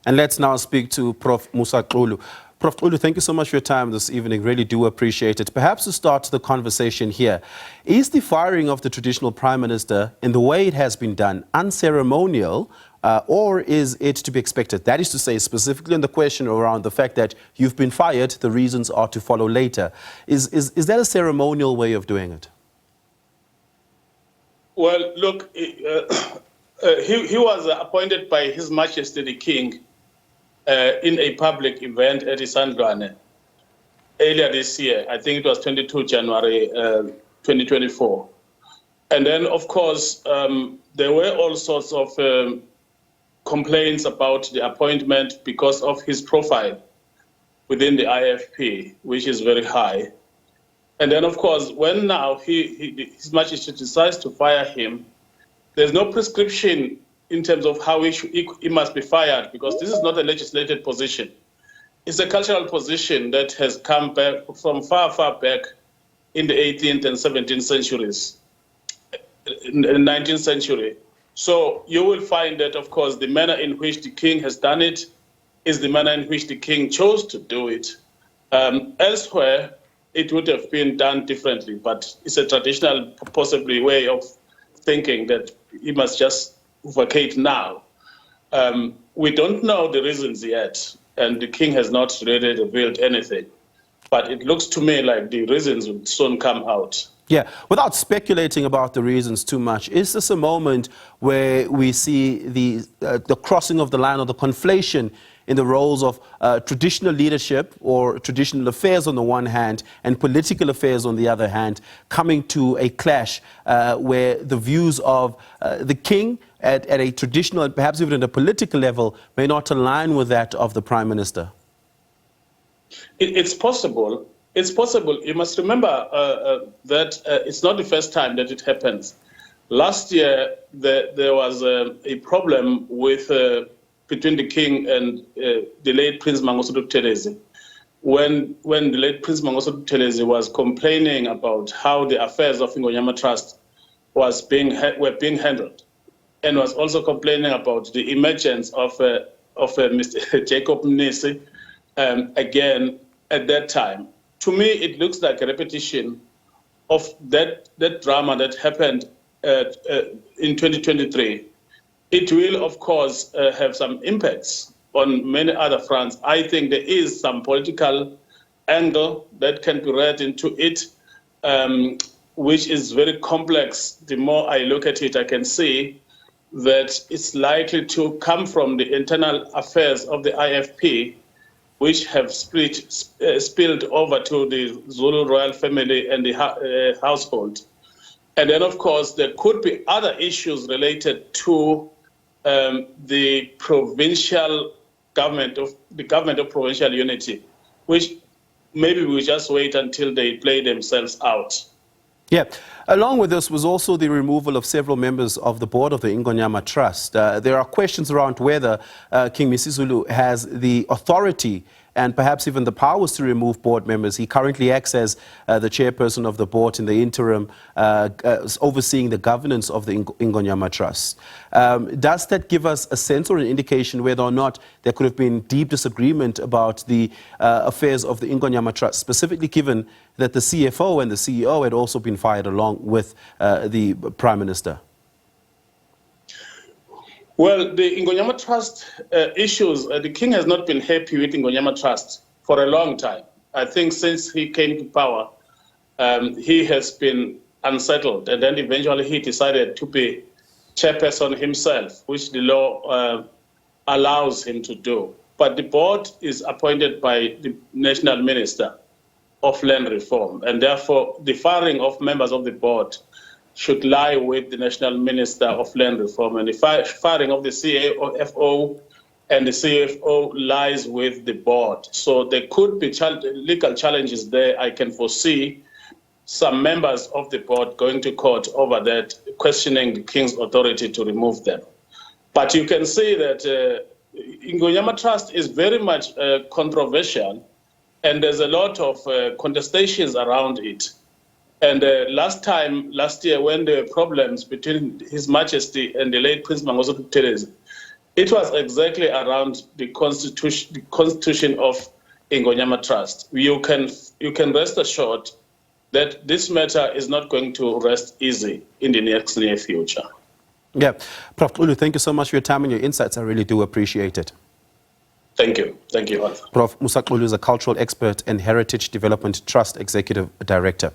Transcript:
And let's now speak to Prof. Musa Xulu. Prof. Xulu, thank you so much for your time this evening. Really do appreciate it. Perhaps to start the conversation here, is the firing of the traditional Prime Minister in the way it has been done unceremonial, or is it to be expected? That is to say, specifically on the question around the fact that you've been fired, the reasons are to follow later. Is that a ceremonial way of doing it? Well, look, he was appointed by His Majesty the King in a public event at Isandlwane earlier this year. I think it was 22 January 2024. And then, of course, there were all sorts of complaints about the appointment because of his profile within the IFP, which is very high. And then, of course, when now His Majesty decides to fire him, there's no prescription in terms of how he must be fired, because this is not a legislated position. It's a cultural position that has come back from far, far back in the 18th and 17th centuries, in the 19th century. So you will find that, of course, the manner in which the king has done it is the manner in which the king chose to do it. Elsewhere, it would have been done differently, but it's a traditional, possibly, way of thinking that he must just vacate now. We don't know the reasons yet, and the king has not really revealed anything. But it looks to me like the reasons will soon come out. Yeah, without speculating about the reasons too much, is this a moment where we see the crossing of the line, or the conflation in the roles of traditional leadership or traditional affairs on the one hand and political affairs on the other hand, coming to a clash where the views of the king at a traditional and perhaps even at a political level may not align with that of the Prime Minister? It's possible. It's possible. You must remember that it's not the first time that it happens. Last year, there was a problem with between the king and the late Prince Mangosuthu Buthelezi, when the late Prince Mangosuthu Buthelezi was complaining about how the affairs of Ingonyama Trust were being handled, and was also complaining about the emergence of Mr. Jacob Mnisi again at that time. To me, it looks like a repetition of that drama that happened in 2023. It will, of course, have some impacts on many other fronts. I think there is some political angle that can be read into it, which is very complex. The more I look at it, I can see that it's likely to come from the internal affairs of the IFP, which have spilled over to the Zulu royal family and the household. And then, of course, there could be other issues related to the provincial government of provincial unity, which maybe we just wait until they play themselves out. Yeah. Along with this was also the removal of several members of the board of the Ingonyama Trust. There are questions around whether King Misuzulu has the authority and perhaps even the powers to remove board members. He currently acts as the chairperson of the board in the interim, overseeing the governance of the Ingonyama Trust. Does that give us a sense or an indication whether or not there could have been deep disagreement about the affairs of the Ingonyama Trust, specifically given that the CFO and the CEO had also been fired along with the Prime Minister? Well, the Ingonyama Trust issues, the king has not been happy with Ingonyama Trust for a long time. I think since he came to power, he has been unsettled. And then eventually he decided to be chairperson himself, which the law allows him to do. But the board is appointed by the National Minister of Land Reform. And therefore, the firing of members of the board should lie with the National Minister of Land Reform, and the firing of the CFO and the CFO lies with the board. So there could be legal challenges there. I can foresee some members of the board going to court over that, questioning the king's authority to remove them. But you can see that Ingonyama Trust is very much controversial, and there's a lot of contestations around it. And last year, when there were problems between His Majesty and the late Prince Mangosuthu Buthelezi, It was exactly around the constitution of Ingonyama Trust. You can rest assured that this matter is not going to rest easy in the near future. Yeah. Prof. Xulu, thank you so much for your time and your insights. I really do appreciate it. Thank you. Thank you, Arthur. Prof. Musa Xulu is a cultural expert and Heritage Development Trust Executive Director.